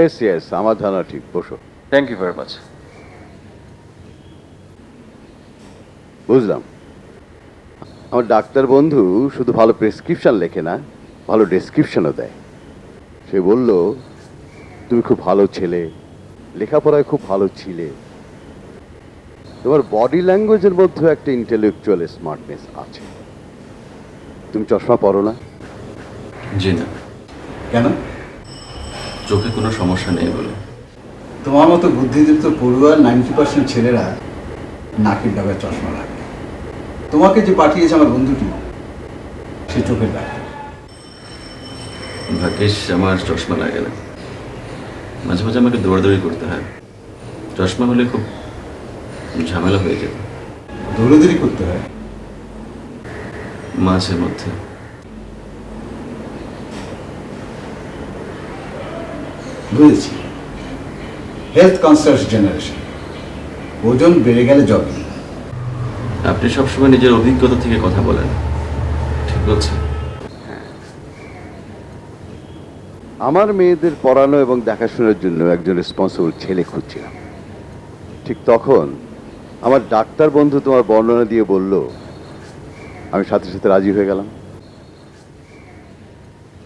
Yes yes, আমার ধারণা ঠিক। বসো। Thank you very much. বুঝলাম। আমার ডাক্তার বন্ধু শুধু ভালো প্রেসক্রিপশন লেখে না, ভালো ডেসক্রিপশনও দেয়। সে বলল তুমি খুব ভালো ছেলে, লেখাপড়ায় খুব ভালো ছিলে, তোমার বডি ল্যাঙ্গুয়েজের মধ্যে একটা ইন্টেলেকচুয়াল স্মার্টনেস আছে। তুমি চশমা পরো না? জি না। কেন? চোখে কোনো সমস্যা নেই বলে। তোমার মতো বুদ্ধিদীপ্ত পড়ুয়ার 90% ছেলেরা নাকের ডাগায় চশমা লাগে। তোমাকে যে পাঠিয়েছে আমার বন্ধুটি, সে চোখের ডাক্তার। ভাগ্যিস আমার চশমা লাগে না। মাঝে মাঝে আমাকে দৌড়াদৌড়ি করতে হয়, চশমা হলে খুব ঝামেলা হয়ে যেত। দৌড়াদৌড়ি করতে হয়? মাঝে মধ্যে। বুঝেছি। Health conscious generation. ওজন বেড়ে গেলে জগিং। আপনি সবসময় নিজের অভিজ্ঞতা থেকে কথা বলেন, ঠিক বলছেন? আমার মেয়েদের পড়ানো এবং দেখাশোনার জন্য একজন রেসপন্সিবল ছেলে খুঁজছিলাম। ঠিক তখন আমার ডাক্তার বন্ধু তোমার বর্ণনা দিয়ে বলল, আমি সাথে সাথে রাজি হয়ে গেলাম।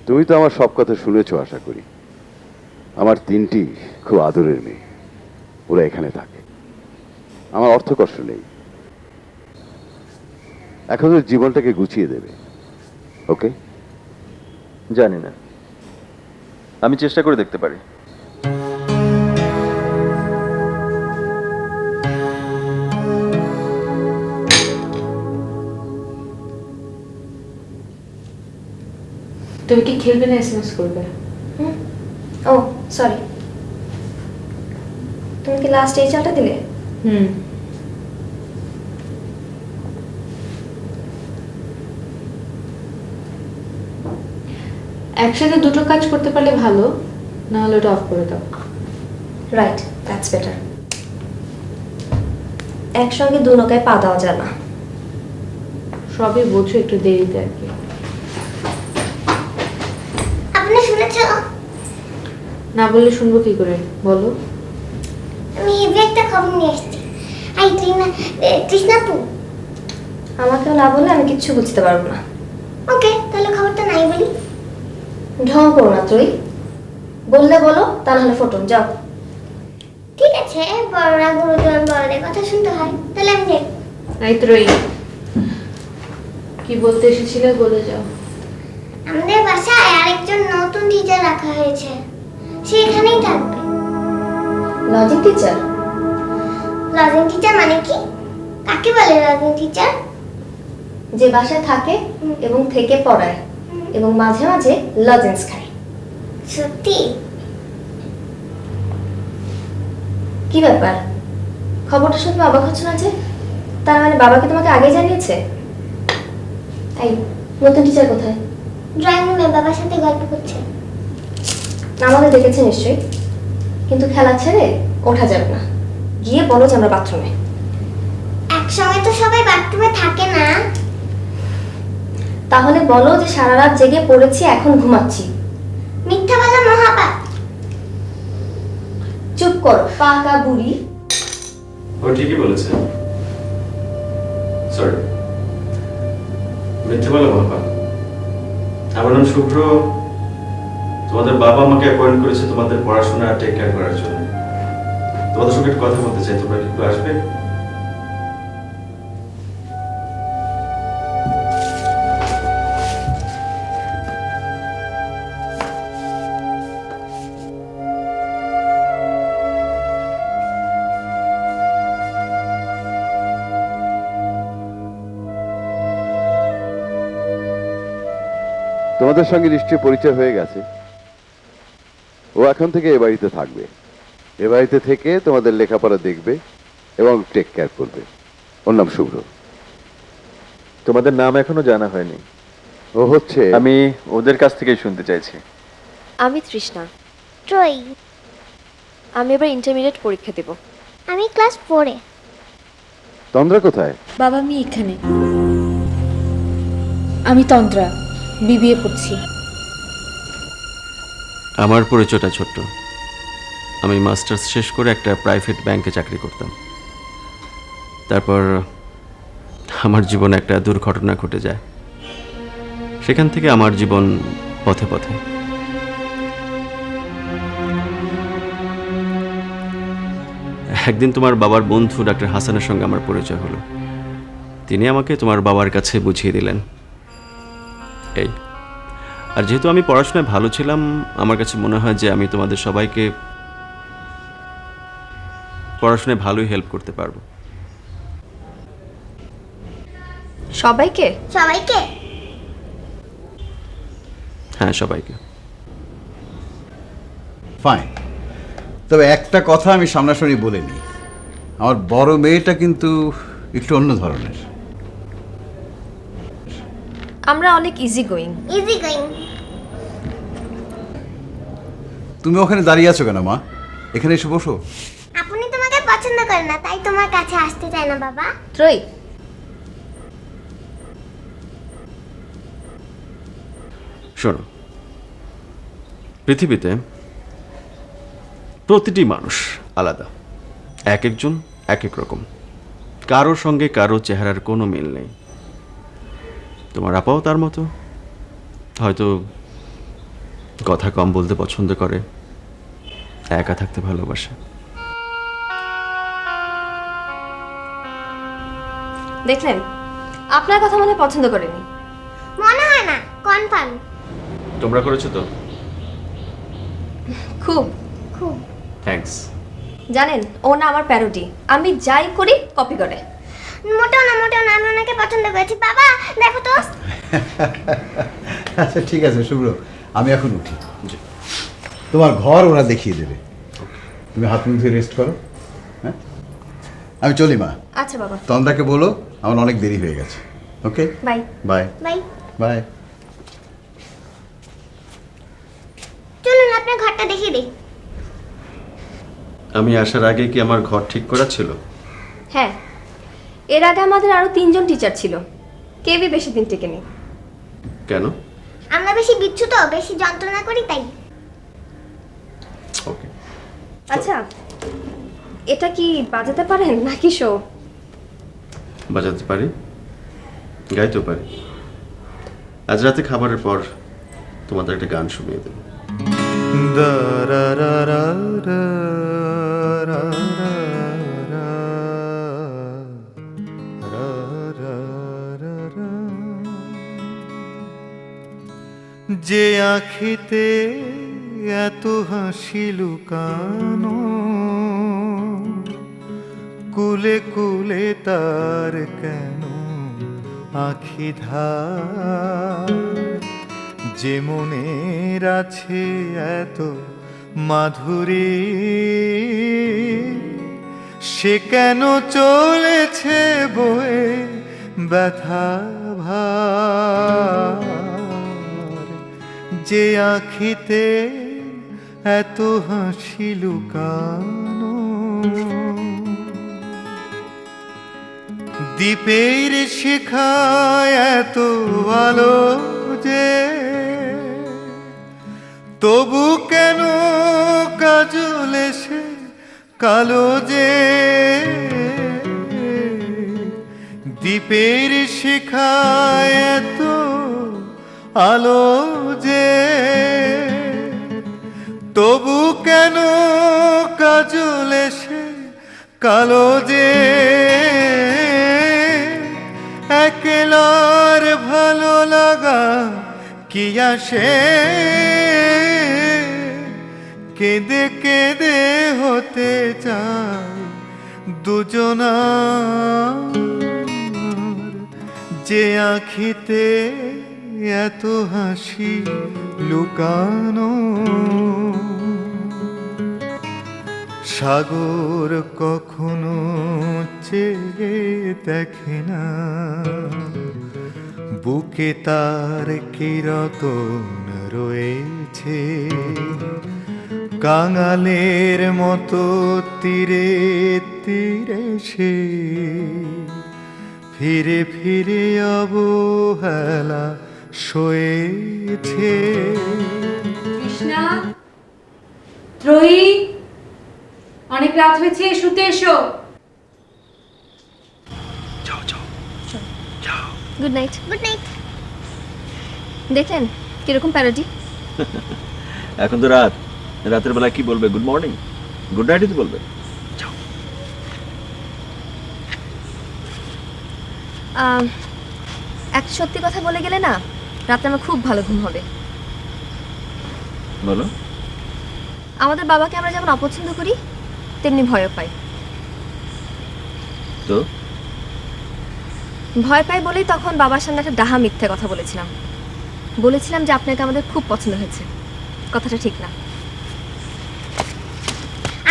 তুমি তো আমার সব কথা শুনেছো আশা করি। আমার 3টি খুব আদরের মেয়ে, ওরা এখানে থাকে। আমার অর্থকষ্ট নেই, এখন ওর জীবনটাকে গুছিয়ে দেবে। ওকে? জানি না, আমি চেষ্টা করে দেখতে পারি। তুমি কি খেলবে না এসএমএস করবে? ও সরি, তুমি কি লাস্ট এই চালটা দিলে? হুম। একসাথে দুটো কাজ করতে পারলে ভালো, না হলে ওটা অফ করে দাও। Right, that's better. একসঙ্গে দু নৌকায় পা দেওয়া যায় না। সবই বোঝো, একটু দেরিতে আর কি। আপনি শুনেছ? না বললে শুনবো কি করে, বলো। আমি হেভি একটা খবর নিয়ে এসেছি। কৃষ্ণাপু। আমাকেও না বললে আমি কিচ্ছু বুঝতে পারবো না। ওকে, তাহলে খবরটা নাই বলি। ঢং করো না তুই, বললে বলো, তা নাহলে ফোটন যাও। ঠিক আছে, বড়রা গুরুজন বড়দের কথা শুনতে হয়। তাহলে আমি যাই। এই তো রই, কি বলতে এসেছিলে বলে যাও। আমাদের বাসায় আরেকজন নতুন টিচার রাখা হয়েছে, সে এখানেই থাকবে। Logic teacher? লজিং টিচার মানে কি? কাকে বলে লজিং টিচার? যে বাসায় থাকে এবং থেকে পড়ায় এবং মাঝে মাঝে লজেন্স খায়। সত্যি? কি ব্যাপার, খবরটা শুনে অবাক হচ্ছে না যে? তার মানে বাবাকে তোমাকে আগে জানিয়েছে? এই নতুন টিচার কোথায়? ড্রয়িং রুমে বাবার সাথে গল্প করছে। আমাদের দেখেছে নিশ্চয়ই, কিন্তু খেলা ছেড়ে ওঠা যাবে না। গিয়ে বলো যে আমরা বাথরুমে। একসঙ্গে তো সবাই বাথরুমে থাকে না। তাহলে বলো যে সারা রাত জেগে পড়েছি, এখন ঘুমাচ্ছি। মিথ্যা বলা মহাপাপ। চুপ করো পাকা বুড়ি। ও ঠিকই বলেছে। সরি, মিথ্যে বলা মহাপাপ। আমার নাম শুভ্র। তোমাদের বাবা আমাকে অ্যাপয়েন্ট করেছে তোমাদের পড়াশোনা টেক কেয়ার করার জন্য। তোমাদের সঙ্গে একটু কথা বলতে চাই, তোমরা কি একটু আসবে? তোমাদের সঙ্গে নিশ্চয়ই পরিচয় হয়ে গেছে। ও এখন থেকে এ বাড়িতে থাকবে। এ বাড়িতে থেকে তোমাদের লেখাপড়া দেখবে এবং টেক কেয়ার করবে। ওর নাম শুভ্র। তোমাদের নাম এখনো জানা হয়নি। ও হচ্ছে আমি ওদের কাছ থেকেই শুনতে চাইছি। আমি তৃষ্ণা। ট্রয়। আমি এবার ইন্টারমিডিয়েট পরীক্ষা দেব। আমি ক্লাস 4-এ। তন্দ্রা কোথায়? বাবা আমি এখানে। আমি তন্দ্রা, বিবিএ পড়ছি। আমার পরিচয়টা ছোট্ট। আমি মাস্টার্স শেষ করে একটা প্রাইভেট ব্যাংকে চাকরি করতাম। তারপর আমার জীবনে একটা দুর্ঘটনা ঘটে যায়। সেখান থেকে আমার জীবন পথে পথে। একদিন তোমার বাবার বন্ধু ডাক্তার হাসানের সঙ্গে আমার পরিচয় হলো। তিনি আমাকে তোমার বাবার কাছে বুঝিয়ে দিলেন। এই আর যেহেতু আমি পড়াশোনায় ভালো ছিলাম, আমার কাছে মনে হয় যে আমি তোমাদের সবাইকে পড়াশোনায় ভালোই হেল্প করতে পারবো। সবাইকে? সবাইকে? হ্যাঁ, সবাইকে। ফাইন, তবে একটা কথা আমি সামনাসামনি বলে নিই, আমার বড় মেয়েটা কিন্তু একটু অন্য ধরনের। আমরা অনেক ইজি গোয়িং। Easy going? তুমি ওখানে দাঁড়িয়ে আছো কেন মা? এখানে এসে বসো। আপনি তোমাকে পছন্দ করেন না, তাই তোমার কাছে আসতে চায় না বাবা। ত্রয়ী, শোনো, পৃথিবীতে প্রতিটি মানুষ আলাদা, এক একজন এক এক রকম। কারোর সঙ্গে কারো চেহারার কোনো মিল নেই। তোমার আপাও তার মতো, হয়তো কথা কম বলতে পছন্দ করে, একা থাকতে ভালোবাসে। দেখলেন, আপনার কথা মনে হয় পছন্দ করেনি। মনে হয় না, কনফার্ম। তোমরা করেছো তো? খুব। খুব। থ্যাঙ্কস। জানেন, ও না আমার প্যারোডি। আমি যাই করি কপি করে। মোটেও না, মোটেও না, আমি ওনাকে পছন্দ করেছি। বাবা দেখো তো। আচ্ছা ঠিক আছে শুভ্র, আমি এখন উঠি। তোমার ঘর ওরা দেখিয়ে দেবে, তুমি হাত মুখ ধুয়ে রেস্ট করো। হ্যাঁ, আমি চলি মা। আচ্ছা বাবা। তন্দ্রাকে বলো আমার অনেক দেরি হয়ে গেছে। ওকে, বাই। বাই। বাই। বাই। চলুন আপনার ঘরটা দেখিয়ে দিই। আমি আসার আগে কি আমার ঘর ঠিক করা ছিল? হ্যাঁ, এর আগে আমাদের আরো 3 জন টিচার ছিল, কেউই বেশি দিন টেকেনি। কেন? আমরা বেশি বিচ্ছু তো, বেশি যন্ত্রণা করি তাই। ওকে। আচ্ছা, এটা কি বাজাতে পারেন নাকি শো? বাজাতে পারি, গাইতেও পারি। আজ রাতে খাবারের পর তোমাদের একটা গান শুনিয়ে দেবো। যে আখিতে এত হাসি লুকানো, কুলে কুলে তার কেন আখি ধার, যে মনের আছে এত মাধুরী, সে কেন চলেছে বয়ে ব্যথা ভার, যে আখিতে এত হাসি লুকানো, দ্বীপের শিখায় এত আলো যে, তবু কেন কাজল এসে কালো যে, দ্বীপের শিখায় এত আলো যে, তবু কেন কাজল এসে কালো যে, একলার ভালো লাগা কি আসে, কেঁদে কেঁদে হতে চায় দুজনার, যে আখিতে এত হাসি লুকানো, সাগর কখনো চেয়ে দেখে না, বুকে তার কিরতন রয়েছে, কাঙালের মতো তীরে তীরে সে ফিরে ফিরে অবহেলা সয়েছে। কৃষ্ণা, ত্রয়ী, অনেক রাত হয়েছে, শুতে এসো। Good night. Good night. দেখলেন কিরকম প্যারোডি? এখন তো রাত, রাতের বেলা কি বলবে? গুড মর্নিং, গুড নাইটই তো বলবে। একটা সত্যি কথা বলে গেলে না, রাতে আমার খুব ভালো ঘুম হবে। বলো। আমাদের বাবাকে আমরা যেমন অপছন্দ করি, তেমনি ভয়ও পাই। তো ভয় পাই বলেই তখন বাবার সামনে একটা ডাহা মিথ্যে কথা বলেছিলাম। বলেছিলাম যে আপনাকে আমাদের খুব পছন্দ হয়েছে। কথাটা ঠিক না।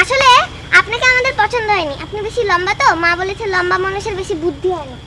আসলে আপনাকে আমাদের পছন্দ হয়নি, আপনি বেশি লম্বা তো, মা বলেছে লম্বা মানুষের বেশি বুদ্ধি হয় না।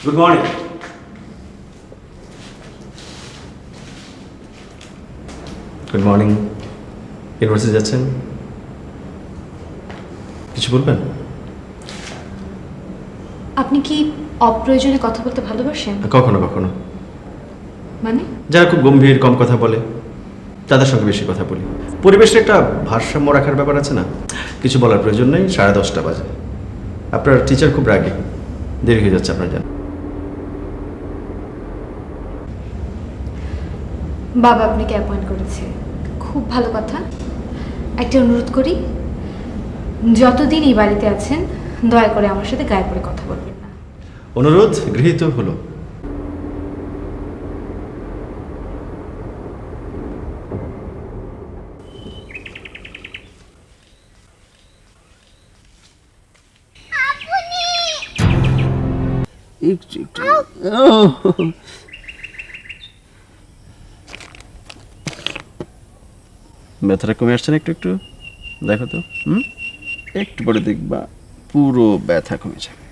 Good morning. Good morning. University যাচ্ছেন? কিছু বলবেন? আপনি কি অপ্রয়োজনে কথা বলতে ভালোবাসেন? কখনো কখনো। মানে? যারা খুব গম্ভীর, কম কথা বলে, তাদের সঙ্গে বেশি কথা বলি। পরিবেশের একটা ভারসাম্য রাখার ব্যাপার আছে না? কিছু বলার প্রয়োজন নেই। 10:30 বাজে। আপনার টিচার খুব রাগী, দেরি হয়ে যাচ্ছে আপনার জানেন। বাবা আপনাকে অ্যাপয়েন্ট করেছে, খুব ভালো কথা। একটা অনুরোধ করি, যতদিন এই বাড়িতে আছেন দয়া করে আমার সাথে গায়ে পড়ে কথা বলবেন না। অনুরোধ গৃহীত হলো। ব্যথাটা কমে আসছে না একটু একটু? দেখো তো। একটু পরে দেখবা পুরো ব্যথা কমে যাবে।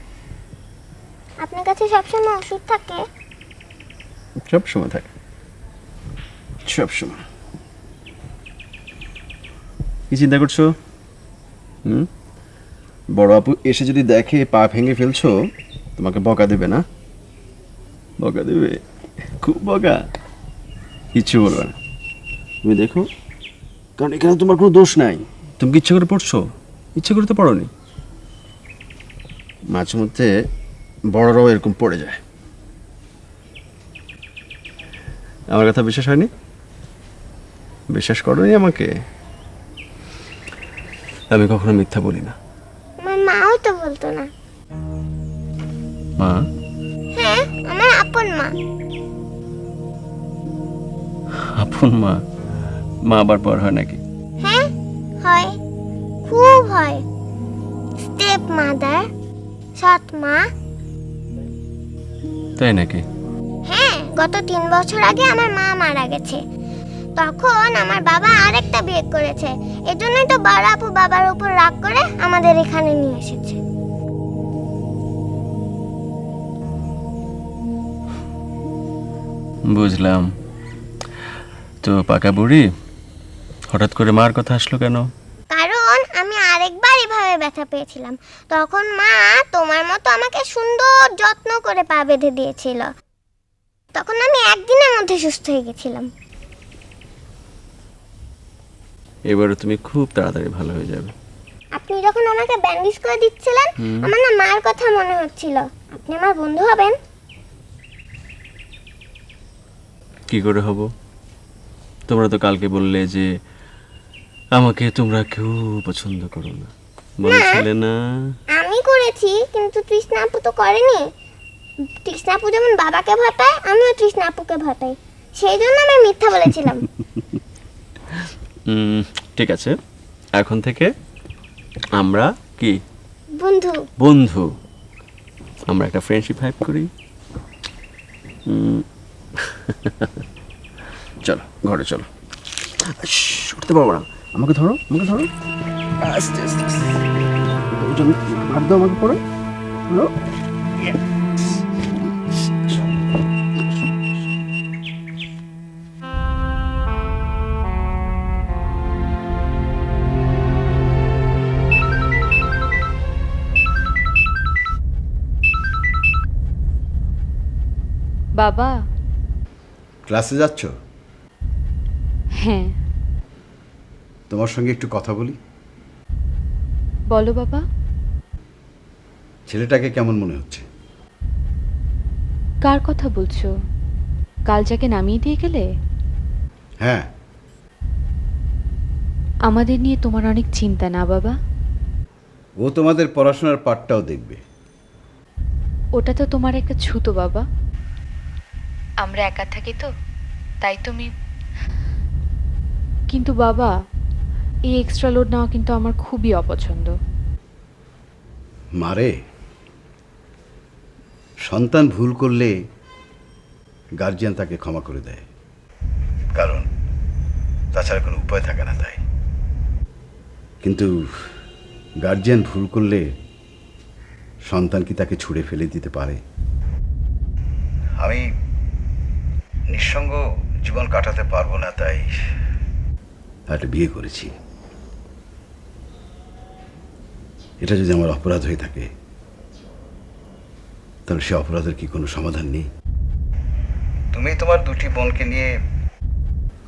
আপনার কাছে সবসময় ওষুধ থাকে? সব সময় থাকে, সব সময়। কি চিন্তা করছো? বড় আপু এসে যদি দেখে পা ভেঙে ফেলছো, তোমাকে বকা দেবে না? বকা দেবে, খুব বকা। কিচ্ছু বলবে না, তুমি দেখো। কারণ এখানে তোমার কোনো দোষ নাই। তুমি কি ইচ্ছে করে পড়ছো? ইচ্ছে করে তো পড়োনি। মাঝে মধ্যে বড়রাও এরকম পড়ে যায়। আমার কথা বিশ্বাস হয়নি? বিশ্বাস করোনি আমাকে? আমি কখনো মিথ্যা বলি না। আমার মাও তো বলতো না। মা? হ্যাঁ, আমার আপন মা। আপন মা? মা আবার পর হয় নাকি? হ্যাঁ হয়, খুব হয়। স্টেপ মাদার, সৎ মা। তাই নাকি? হ্যাঁ, গত 3 বছর আগে আমার মা মারা গেছে। তখন আমার বাবা আরেকটা বিয়ে করেছে। এজন্যই তো বড় আপু বাবার উপর রাগ করে আমাদের এখানে নিয়ে এসেছে। বুঝলাম। তো পাকা বুড়ি, হঠাৎ করে মার কথা আসলো কেন? কারণ আমি আরেকবার এভাবে ব্যথা পেয়েছিলাম। তখন মা তোমার মতো আমাকে সুন্দর যত্ন করে পা বেঁধে দিয়েছিল। তখন আমি একদিনের মধ্যে সুস্থ হয়ে গেছিলাম। এবারে তুমি খুব তাড়াতাড়ি ভালো হয়ে যাবে। আপনি যখন আমাকে ব্যান্ডেজ করে দিচ্ছিলেন, আমার না মার কথা মনে হচ্ছিল। আপনি আমার বন্ধু হবেন? কি করে হব? তোমরা তো কালকে বললে যে আমাকে তোমরা কেউ পছন্দ করো না। বলছিলে না? আমি করেছি, কিন্তু তৃষ্ণা আপু তো করেনি। তৃষ্ণা আপু যেমন বাবাকে ভয় পায়, আমিও তৃষ্ণা আপুকে ভয় পাই, সেই জন্য আমি মিথ্যা বলেছিলাম। ঠিক আছে, এখন থেকে আমরা কি বন্ধু। বন্ধু, আমরা একটা ফ্রেন্ডশিপ হাইপ করি। চলো ঘরে চলো। উঠতে পারবো না, আমাকে ধরো, আমাকে ধরো, আস্তে আস্তে আস্তে। ওজন ভাত দাও আমাকে পরে, ধরো। বাবা। ক্লাসে যাচ্ছ? হ্যাঁ। তোমার সঙ্গে একটু কথা বলি। বলো বাবা। ছেলেটাকে কেমন মনে হচ্ছে? কার কথা বলছো? কাল যাকে নামিয়ে দিয়ে গেলে? হ্যাঁ। আমাদের নিয়ে তোমার অনেক চিন্তা না বাবা? ও তোমাদের পড়াশোনার পাঠটাও দেখবে। ওটা তো তোমার একটা ছুতো বাবা। আমরা একা থাকি তো, তাই তুমি। কিন্তু বাবা, এই এক্সট্রা লোড নেওয়া কিন্তু আমার খুবই অপছন্দ। মারে, সন্তান ভুল করলে গার্জিয়ান তাকে ক্ষমা করে দেয়, কারণ তাছাড়া কোনো উপায় থাকে না তাই। কিন্তু গার্জিয়ান ভুল করলে সন্তান কি তাকে ছুঁড়ে ফেলে দিতে পারে? আমি নিঃসঙ্গ জীবন কাটাতে পারবো না, তাই একটা বিয়ে করেছি। এটা যদি আমার অপরাধ হয়ে থাকে, তাহলে সে অপরাধের কি কোনো সমাধান নেই? তুমি তোমার দুটি বোনকে নিয়ে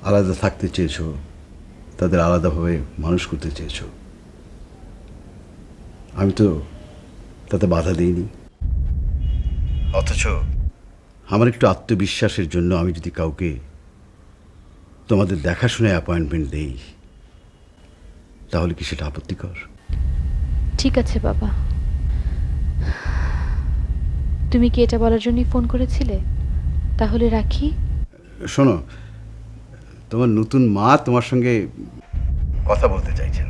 আলাদা থাকতে চেয়েছো, তাদের আলাদাভাবে মানুষ করতে চেয়েছো। আমি তো তাতে বাধা দিইনি। অথচ আমার একটু আত্মবিশ্বাসের জন্য আমি যদি কাউকে তোমাদের দেখাশোনায় অ্যাপয়েন্টমেন্ট দেই, তাহলে কি সেটা আপত্তিকর? ঠিক আছে বাবা। তুমি কি এটা বলার জন্যই ফোন করেছিলে? তাহলে রাখি। শোনো, তোমার নতুন মা তোমার সঙ্গে কথা বলতে চাইছেন,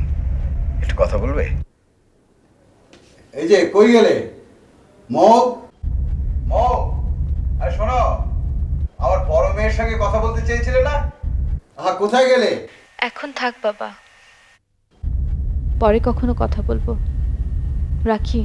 একটু কথা বলবে? এই যে কই গেলে? মগ মগ, আরে শোনো, আমার বড় মেয়ের সঙ্গে কথা বলতে চেয়েছিলে না? আহা, কোথায় গেলে? এখন থাক বাবা, পরে কখনো কথা বলবো। রাখি।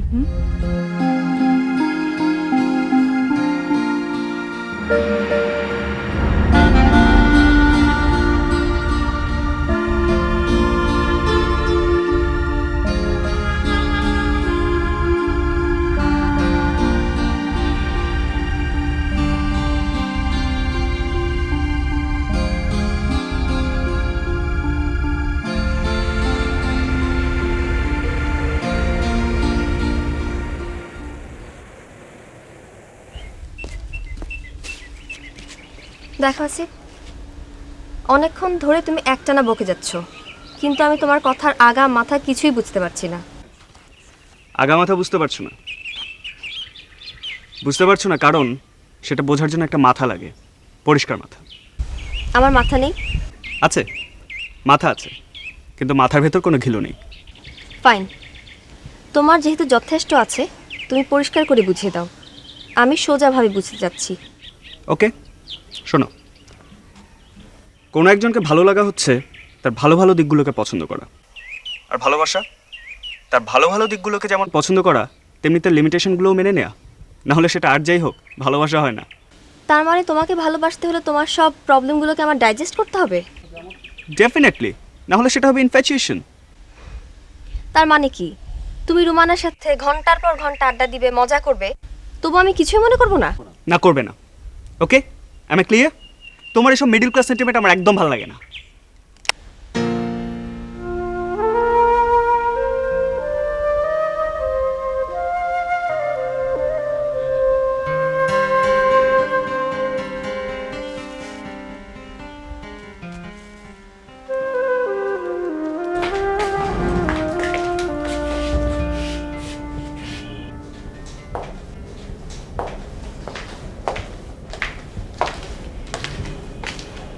দেখো আসিফ, অনেকক্ষণ ধরে তুমি একটানা বকে যাচ্ছ, কিন্তু আমি তোমার কথার আগা মাথা কিছুই বুঝতে পারছি না। আগা মাথা বুঝতে পারছো না? বুঝতে পারছো না কারণ সেটা বোঝার জন্য একটা মাথা লাগে, পরিষ্কার মাথা। আমার মাথা নেই? আছে, মাথা আছে, কিন্তু মাথার ভেতর কোনো ঘিলু নেই। ফাইন, তোমার যেহেতু যথেষ্ট আছে, তুমি পরিষ্কার করে বুঝিয়ে দাও। আমি সোজাভাবে বুঝতে যাচ্ছি। ওকে, শোনো, কোনো একজনকে ভালো লাগা হচ্ছে তার ভালো ভালো দিকগুলোকে পছন্দ করা, আর ভালোবাসা তার ভালো ভালো দিকগুলোকে যেমন পছন্দ করা, তেমনি তার লিমিটেশনগুলোও মেনে নেওয়া। না হলে সেটা আর যাই হোক, ভালোবাসা হয় না। তার মানে তোমাকে ভালোবাসতে হলে তোমার সব প্রবলেমগুলোকে আমার ডাইজেস্ট করতে হবে? ডেফিনেটলি, না হলে সেটা হবে ইনফ্যাচুয়েশন। তার মানে কি তুমি রুমানার সাথে ঘন্টার পর ঘন্টা আড্ডা দিবে, মজা করবে, তবু আমি কিছুই মনে করবো না? না, করবে না। ওকে, আমি ক্লিয়ার? তোমার এসব মিডল ক্লাস সেন্টিমেন্ট আমার একদম ভালো লাগে না।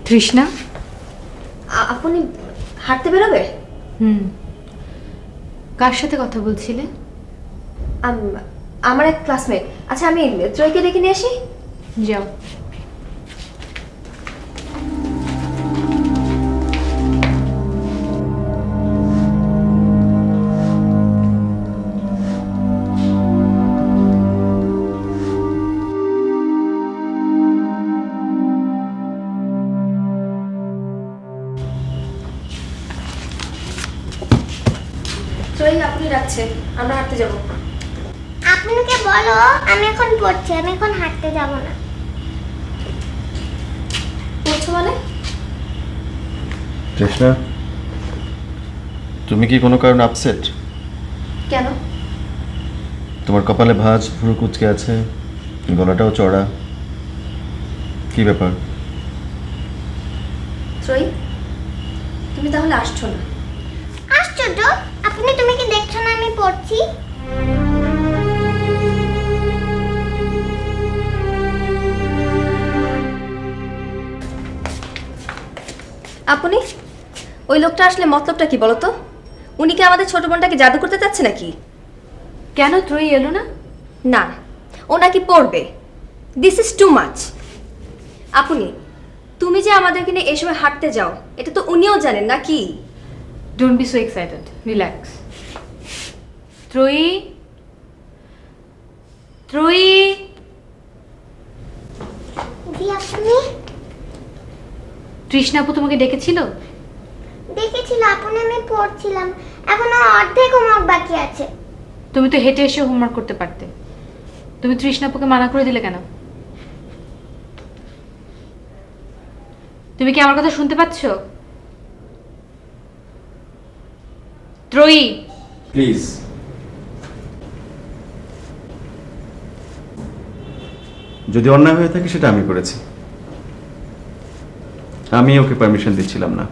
তৃষ্ণা। আপনি হাঁটতে বেরোবে? হুম। কার সাথে কথা বলছিলে? আমার এক ক্লাসমেট। আচ্ছা, আমি ত্রয়কে ডেকে নিয়ে আসি। যাও। ত্রয় আপনি রাখছে, আমরা হাঁটতে যাব। আপনাকে বলো আমি এখন পড়ছি, আমি এখন হাঁটতে যাব না। পড়ছো মানে? তৃষ্ণা, তুমি কি কোনো কারণে আপসেট? কেন? তোমার কপালে ভাঁজ, ভুরু কুচকে আছে, গলাটাও চড়া, কি ব্যাপার? ত্রয়, তুমি তাহলে আসছো না? আশ্চর্য, তুমি কি দেখছো না আমি পড়ছি? আপনি ওই লোকটা আসলে মতলবটা কি বলো তো? উনি কি আমাদের ছোট বোনটাকে জাদু করতে চাচ্ছে নাকি? কেন ত্রয়ী এলো না? না, ও নাকি পড়বে। This is too much. আপনি, তুমি যে আমাদেরকে নিয়ে এই সময় হাঁটতে যাও, এটা তো উনিও জানেন নাকি? Don't be so excited, relax. Trayee, Trayee. জি আপনি? তৃষ্ণা আপু তোমাকে ডেকেছিল? দেখেছিল আমি পড়ছিলাম, এখনো অর্ধেক হোমওয়ার্ক বাকি আছে। তুমি তো হেঁটে এসে হোমওয়ার্ক করতে পারতে, তুমি তৃষ্ণা আপুকে মানা করে দিলে কেন? তুমি কি আমার কথা শুনতে পাচ্ছ? ত্রয়ী, প্লিজ। যদি অন্যায় হয়ে থাকে সেটা আমি করেছি, আমি ওকে পারমিশন দিচ্ছিলাম না।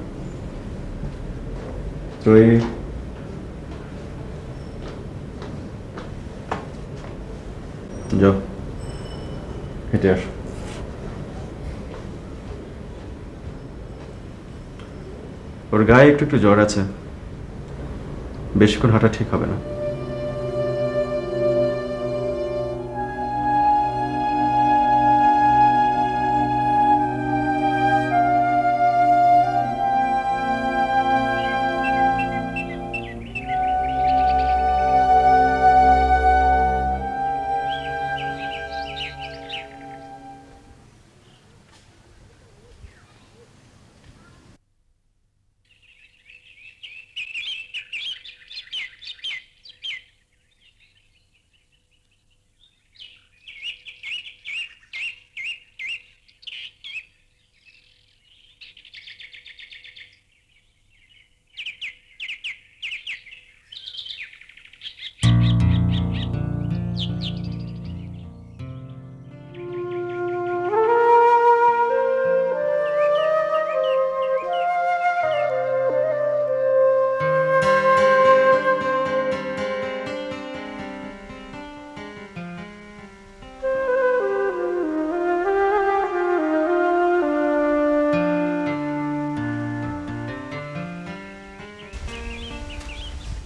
ত্রয়ী, যাও হেঁটে আসো। ওর গায়ে একটু একটু জ্বর আছে, বেশিক্ষণ হাঁটা ঠিক হবে না।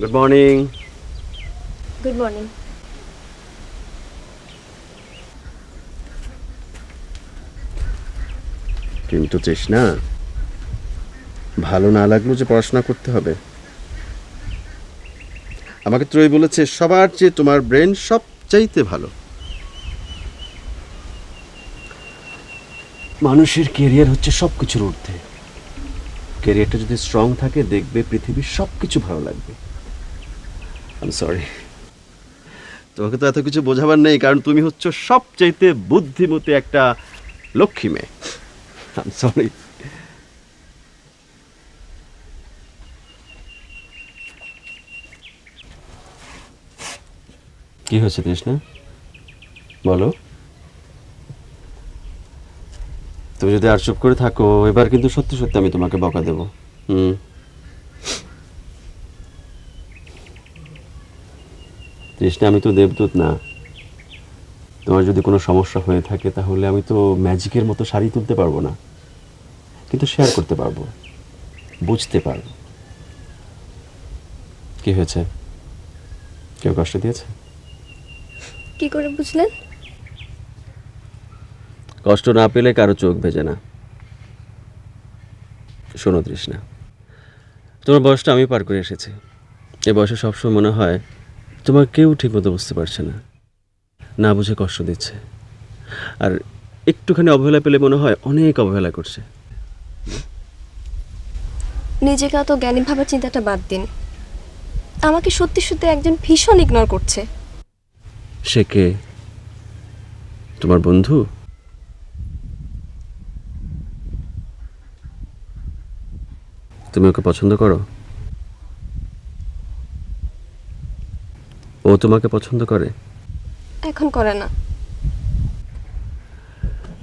Good morning. Good morning. কিন্তু তৃষ্ণা, ভালো না লাগলো যে পড়াশোনা করতে হবে। আমাকে ত্রয়ী বলেছে সবার চেয়ে তোমার ব্রেন সবচাইতে ভালো। মানুষের কেরিয়ার হচ্ছে সব কিছুর ঊর্ধ্বে। কেরিয়ারটা যদি স্ট্রং থাকে দেখবে পৃথিবীর সব কিছু ভালো লাগবে। আই এম সরি, তোমাকে তো এত কিছু বোঝাবার নেই, কারণ তুমি হচ্ছে সবচাইতে বুদ্ধিমতী একটা লক্ষ্মী মেয়ে। I am sorry. কি হয়েছে তৃষ্ণা, বলো। তুমি যদি আর চুপ করে থাকো, এবার কিন্তু সত্যি সত্যি আমি তোমাকে বকা দেবো। তৃষ্ণা, আমি তো দেবদূত না। তোমার যদি কোনো সমস্যা হয়ে থাকে তাহলে আমি তো ম্যাজিকের মতো শাড়ি তুলতে পারবো না। কিন্তু শেয়ার করতে পারবো, বুঝতে পারবো। কি হয়েছে? কেউ কষ্ট দিয়েছে? কি করে বুঝলেন? কষ্ট না পেলে কারো চোখ ভেজে না। শোনো তৃষ্ণা, তোমার বয়সটা আমি পার করে এসেছি। এ বয়সে সবসময় মনে হয় তোমার কেউ ঠিকমতো বুঝতে পারছে না, না বুঝে কষ্ট দিচ্ছে। আর একটুখানি অবহেলা পেলে মনে হয় অনেক অবহেলা করছে। নিজেকে অত জ্ঞানী ভাবার চিন্তাটা বাদ দিন। আমাকে সত্যি সত্যি একজন ভীষণ ইগনোর করছে। সে কে? তোমার বন্ধু? তুমি ওকে পছন্দ করো? ও তোমাকে পছন্দ করে? এখন করে না।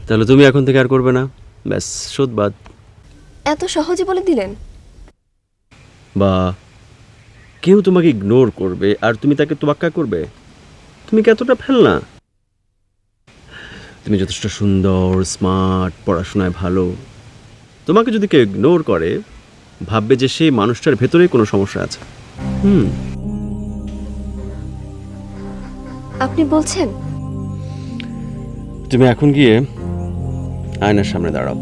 তাহলে তুমি এখন থেকে আর করবে না, ব্যাস শোধ বাদ। এত সহজে বলে দিলেন? বা কেউ তোমাকে ইগনোর করবে আর তুমি তাকে তোয়াক্কা করবে? তুমি কি এতটা ফেল না? তুমি যথেষ্ট সুন্দর, স্মার্ট, পড়াশোনায় ভালো। তোমাকে যদি কেউ ইগনোর করে ভাববে যে সেই মানুষটার ভেতরেই কোনো সমস্যা আছে। আপনি বলছেন? তুমি এখন গিয়ে আয়নার সামনে দাঁড়াও,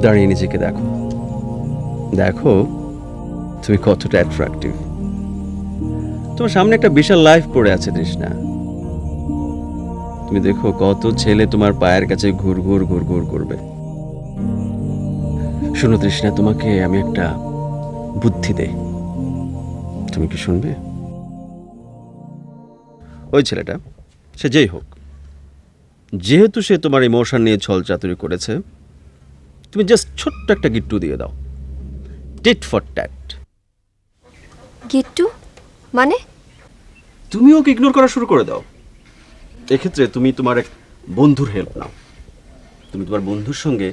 দাঁড়িয়ে নিজেকে দেখো, দেখো তুমি কতটা অ্যাট্রাকটিভ। তোমার সামনে একটা বিশাল লাইফ পড়ে আছে তৃষ্ণা। তুমি দেখো কত ছেলে তোমার পায়ের কাছে ঘুর ঘুর ঘুর ঘুর করবে। শোনো তৃষ্ণা, তোমাকে আমি একটা বুদ্ধি দেই, তুমি কি শুনবে? ওই ছেলেটা, সে যেই হোক, যেহেতু সে তোমার ইমোশন নিয়ে ছল চাতুরি করেছে, তুমি জাস্ট ছোট্ট একটা গিট্টু দিয়ে দাও, টিট ফর ট্যাট। গিট্টু মানে? তুমি ওকে ইগনোর করা শুরু করে দাও। এক্ষেত্রে তুমি তোমার এক বন্ধুর হেল্প নাও। তুমি তোমার বন্ধুর সঙ্গে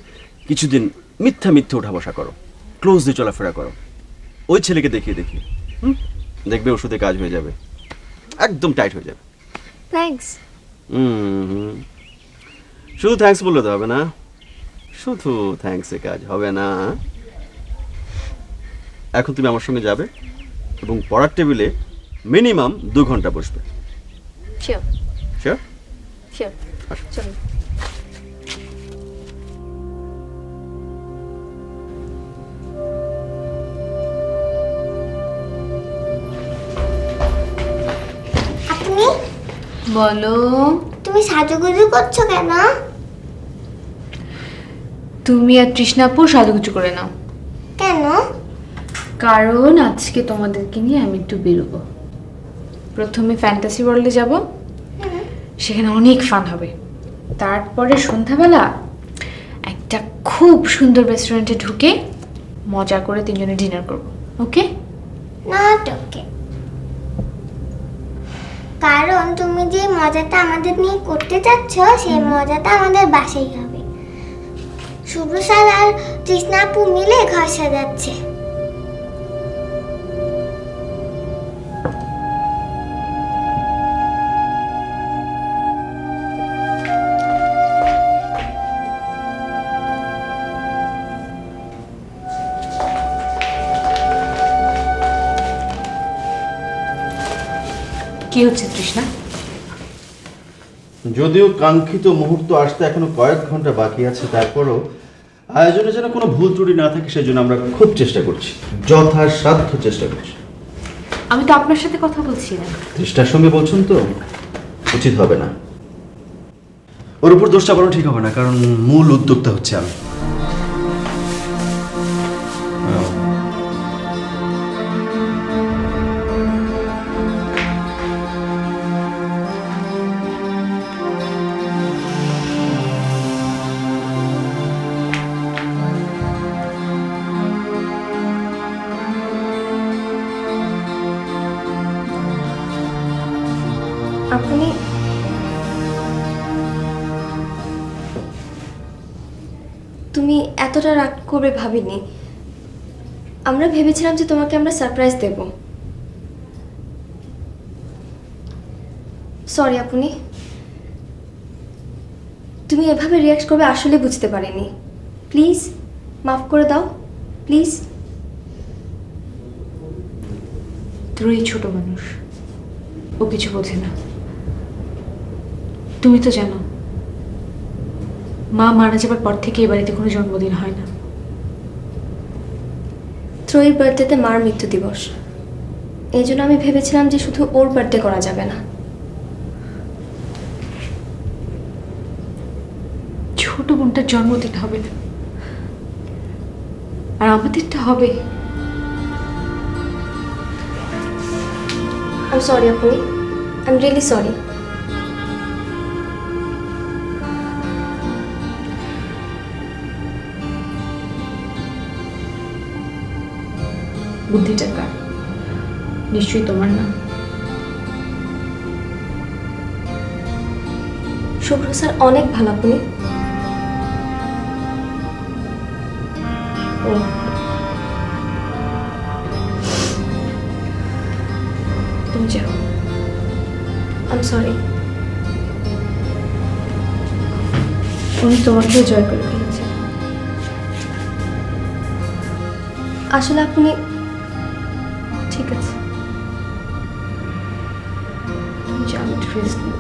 কিছুদিন মিথ্যা মিথ্যে ওঠা বসা করো, ক্লোজলি চলাফেরা করো, ওই ছেলেকে দেখিয়ে দেখিয়ে। দেখবে ওষুধে কাজ হয়ে যাবে, একদম টাইট হয়ে যাবে। থ্যাঙ্কস। শুধু থ্যাঙ্কস বললে তো হবে না, শুধু থ্যাঙ্কসে কাজ হবে না। এখন তুমি আমার সঙ্গে যাবে এবং পড়ার টেবিলে মিনিমাম 2 ঘন্টা বসবে। Sure sure? শিওর, চলুন। আপনি বলো। তুমি সাজুগুজু করছো কেন? তুমি আর তৃষ্ণাপুর সাজুগুজু করে নাও। কেন? কারণ আজকে তোমাদেরকে নিয়ে আমি একটু বেরোবো। প্রথমে ফ্যান্টাসি ওয়ার্ল্ডে যাব, সেখানে অনেক ফান হবে। তারপরে সন্ধ্যাবেলা একটা খুব সুন্দর রেস্টুরেন্টে ঢুকে মজা করে 3 জনে ডিনার করব। ওকে? নাটকে। কারণ তুমি যে মজাটা আমাদের নিয়ে করতে চাচ্ছ, সেই মজাটা আমাদের বাসায় হবে। শুভ স্যার আর তৃষ্ণাপু মিলে ঘর সাজাচ্ছে। কি হচ্ছে তৃষ্ণা? যদিও কাঙ্ক্ষিত মুহূর্ত আসতে এখনো কয়েক ঘন্টা বাকি আছে, তারপরও আয়োজনে যেন কোনো ভুল ত্রুটি না থাকে সেজন্য আমরা খুব চেষ্টা করছি, যথাসাধ্য চেষ্টা করছি। আমি তো আপনার সাথে কথা বলছি না। চেষ্টার সঙ্গে বলছেন তো, উচিত হবে না। ওর উপর দোষ চাপানো ঠিক হবে না, কারণ মূল উদ্যোক্তা হচ্ছে আমি। আপনি তুমি এতটা রাগ করবে ভাবিনি। আমরা ভেবেছিলাম যে তোমাকে আমরা সারপ্রাইজ দেব। সরি আপনি, তুমি এভাবে রিয়াক্ট করবে আসলে বুঝতে পারিনি। প্লিজ মাফ করে দাও প্লিজ। ত্রয়ী ছোট মানুষ, ও কিছু বোঝে না। তুমি তো জানো মা মারা যাবার পর থেকে এই বাড়িতে কোনো জন্মদিন হয় না। ত্রয়ীর বার্থডেতে মার মৃত্যু দিবস, এই জন্য আমি ভেবেছিলাম যে শুধু ওর বার্থডে করা যাবে না। ছোট বোনটার জন্মদিন হবে না, আর আমাদেরটা হবে। I'm sorry, Apuni. I'm really sorry. বুদ্ধিটা কার? নিশ্চয়ই তোমার না। শুভ্র স্যার অনেক ভালো আপনি। ও তুমি যাও। I'm sorry. উনি তোমাকেও জয় করে ফেলেছে। আসলে আপনি ঠিক আছে, তুমি যাও, একটু রেস্ট নিও।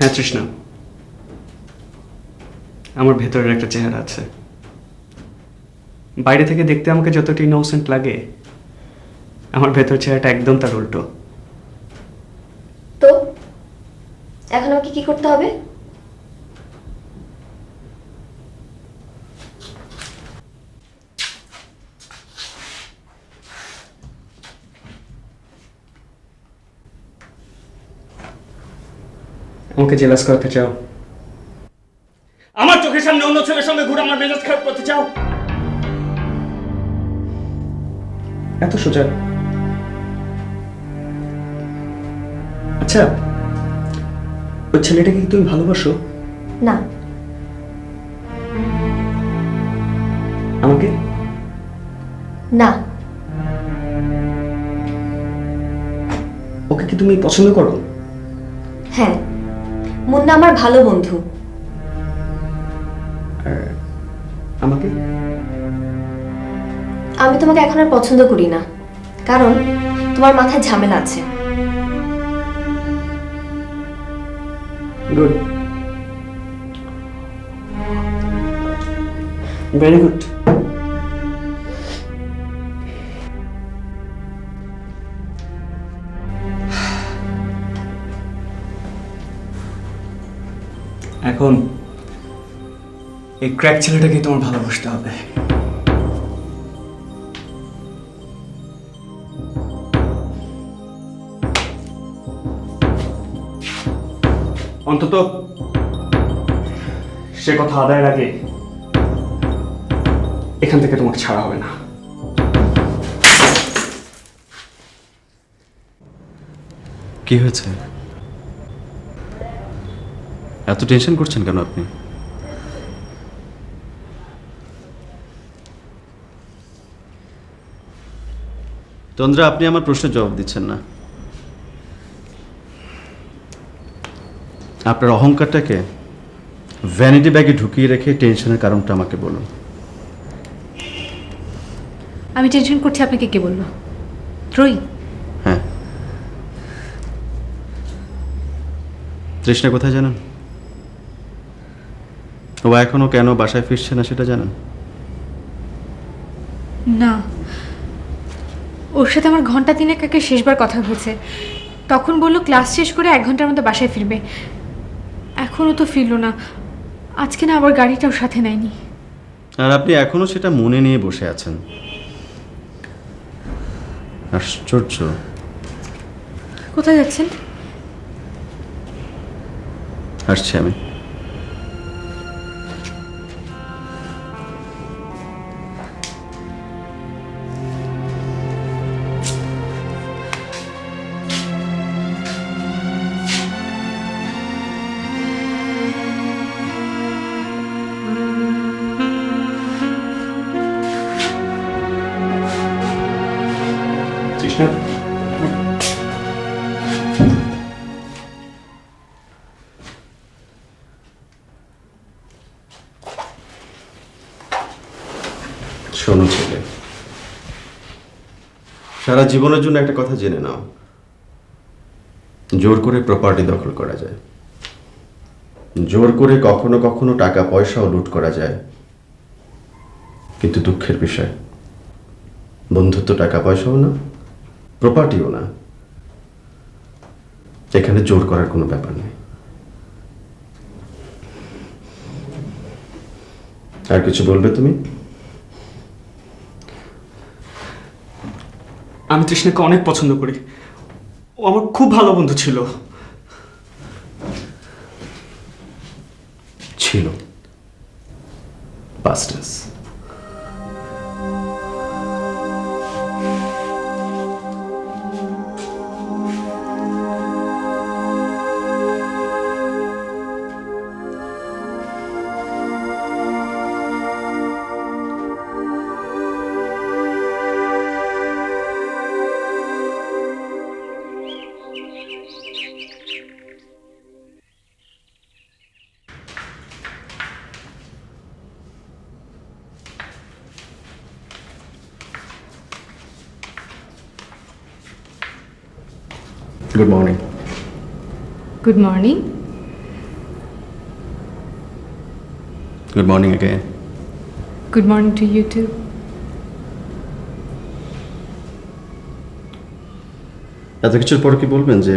হ্যাঁ তৃষ্ণা, আমার ভেতরের একটা চেহারা আছে। বাইরে থেকে দেখতে আমাকে যতটা ইনোসেন্ট লাগে, আমার ভেতর চেহারাটা একদম তার উল্টো। তো এখন আমাকে কি করতে হবে? আমাকে জেলাস করতে চাও? আমার চোখের সামনে অন্য ছেলের সঙ্গে ঘুরে আমার মেজাজ খারাপ করতে চাও? এত সোজা? আচ্ছা, ওই ছেলেটাকে কি তুমি ভালোবাসো? না। আমাকে? না। ওকে কি তুমি পছন্দ করো? হ্যাঁ, মুন্না আমার ভালো বন্ধু। আর আমাকে? আমি তোমাকে এখন আর পছন্দ করি না, কারণ তোমার মাথায় ঝামেলা আছে। Good, very good. এখন এই ক্র্যাক ছেলেটাকে তোমার ভালোবাসতে হবে। অন্তত সে কথা আদায়ের আগে এখান থেকে তোমাকে ছাড়া হবে না। কি হয়েছে? এত টেনশন করছেন কেন আপনি? তন্দ্রা, আপনি আমার প্রশ্নের জবাব দিচ্ছেন না। আপনার অহংকারটাকে ভ্যানিটি ব্যাগে ঢুকিয়ে রেখে টেনশনের কারণটা আমাকে বলুন। আমি টেনশন করছি আপনাকে কে বললো? ত্রয়ী? হ্যাঁ। তৃষ্ণা কোথায় জানেন? ও এখনো কেন বাসায় ফিরছে না সেটা জানেন? না, ওর সাথে আমার ঘন্টা তিনেক আগে শেষবার কথা হয়েছে। তখন বললো ক্লাস শেষ করে 1 ঘন্টার মধ্যে বাসায় ফিরবে। এখনও তো ফিরলো না। আজকে না আবার গাড়িটাও সাথে নেয়নি। আর আপনি এখনো সেটা মনে নিয়ে বসে আছেন। আশ্চর্য। কোথায় যাচ্ছেন? আসছি আমি। শোনো ছেলে, সারা জীবনের জন্য একটা কথা জেনে নাও, জোর করে প্রপার্টি দখল করা যায়, জোর করে কখনো কখনো টাকা পয়সাও লুট করা যায়, কিন্তু দুঃখের বিষয় বন্ধুত্ব টাকা পয়সাও না, প্রপার্টিও না। এখানে জোর করার কোনো ব্যাপার নেই। আর কিছু বলবে তুমি? আমি তৃষ্ণাকে অনেক পছন্দ করি, ও আমার খুব ভালো বন্ধু ছিল। ছিল, past tense। Good morning. Good morning. Good morning again. Good morning to you too. এত কিছুর পর কি বলবেন যে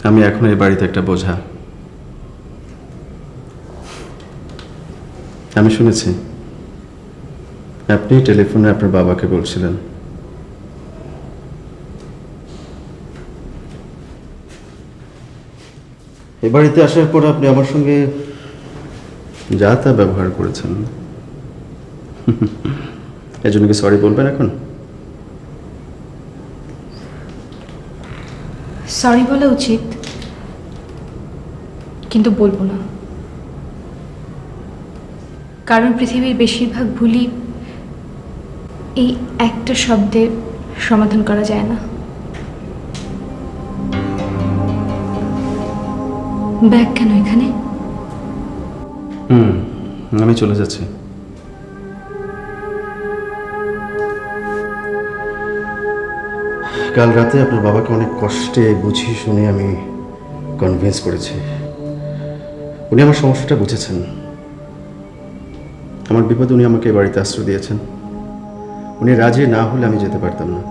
আমি এখন এই বাড়িতে একটা বোঝা? আমি শুনেছি আপনি টেলিফোনে আপনার বাবাকে বলছিলেন এ বাড়িতে আসার পর আপনি আমার সঙ্গে যা তা ব্যবহার করেছেন। এজন্য কি সরি বলবেন এখন? সরি বলা উচিত, কিন্তু বলবো না, কারণ পৃথিবীর বেশিরভাগ ভুলই এই একটা শব্দে সমাধান করা যায় না। ব্যাগ কেন এখানে? আমি চলে যাচ্ছি। কাল রাতে আপনার বাবাকে অনেক কষ্টে বুঝিয়ে শুনে আমি কনভিন্স করেছি। উনি আমার সমস্যাটা বুঝেছেন। আমার বিপদে উনি আমাকে এই বাড়িতে আশ্রয় দিয়েছেন। উনি রাজি না হলে আমি যেতে পারতাম না।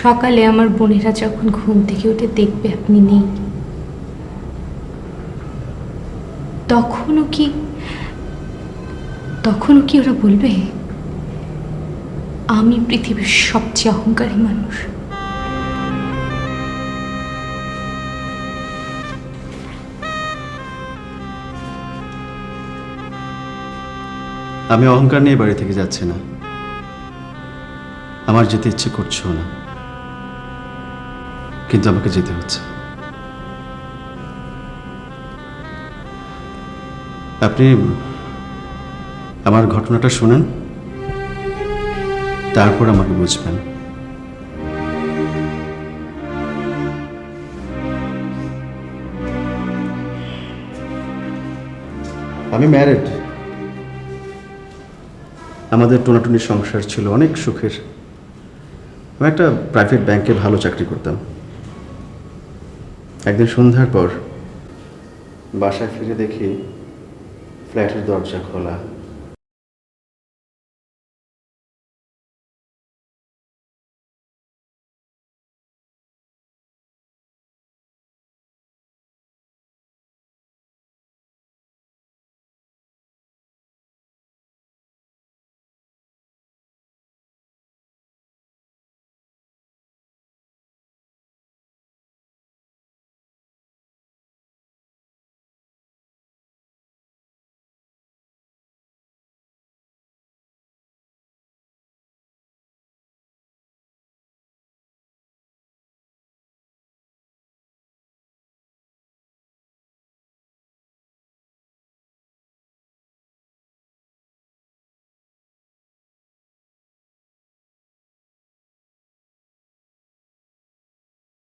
সকালে আমার বোনেরা যখন ঘুম থেকে উঠে দেখবে আপনি নেই, তখনও কি ওরা বলবে আমি পৃথিবীর সবচেয়ে অহংকারী মানুষ? আমি অহংকার নিয়ে বাড়ি থেকে যাচ্ছি না। আমার যেতে ইচ্ছে করছেও না, কিন্তু আমাকে যেতে হচ্ছে। আপনি আমার ঘটনাটা শুনেন, তারপর আমাকে বুঝবেন। আমি ম্যারিড। আমাদের টোনাটুনি সংসার ছিল অনেক সুখের। আমি একটা প্রাইভেট ব্যাংকে ভালো চাকরি করতাম। একদিন সন্ধ্যার পর বাসায় ফিরে দেখি ফ্ল্যাটের দরজা খোলা।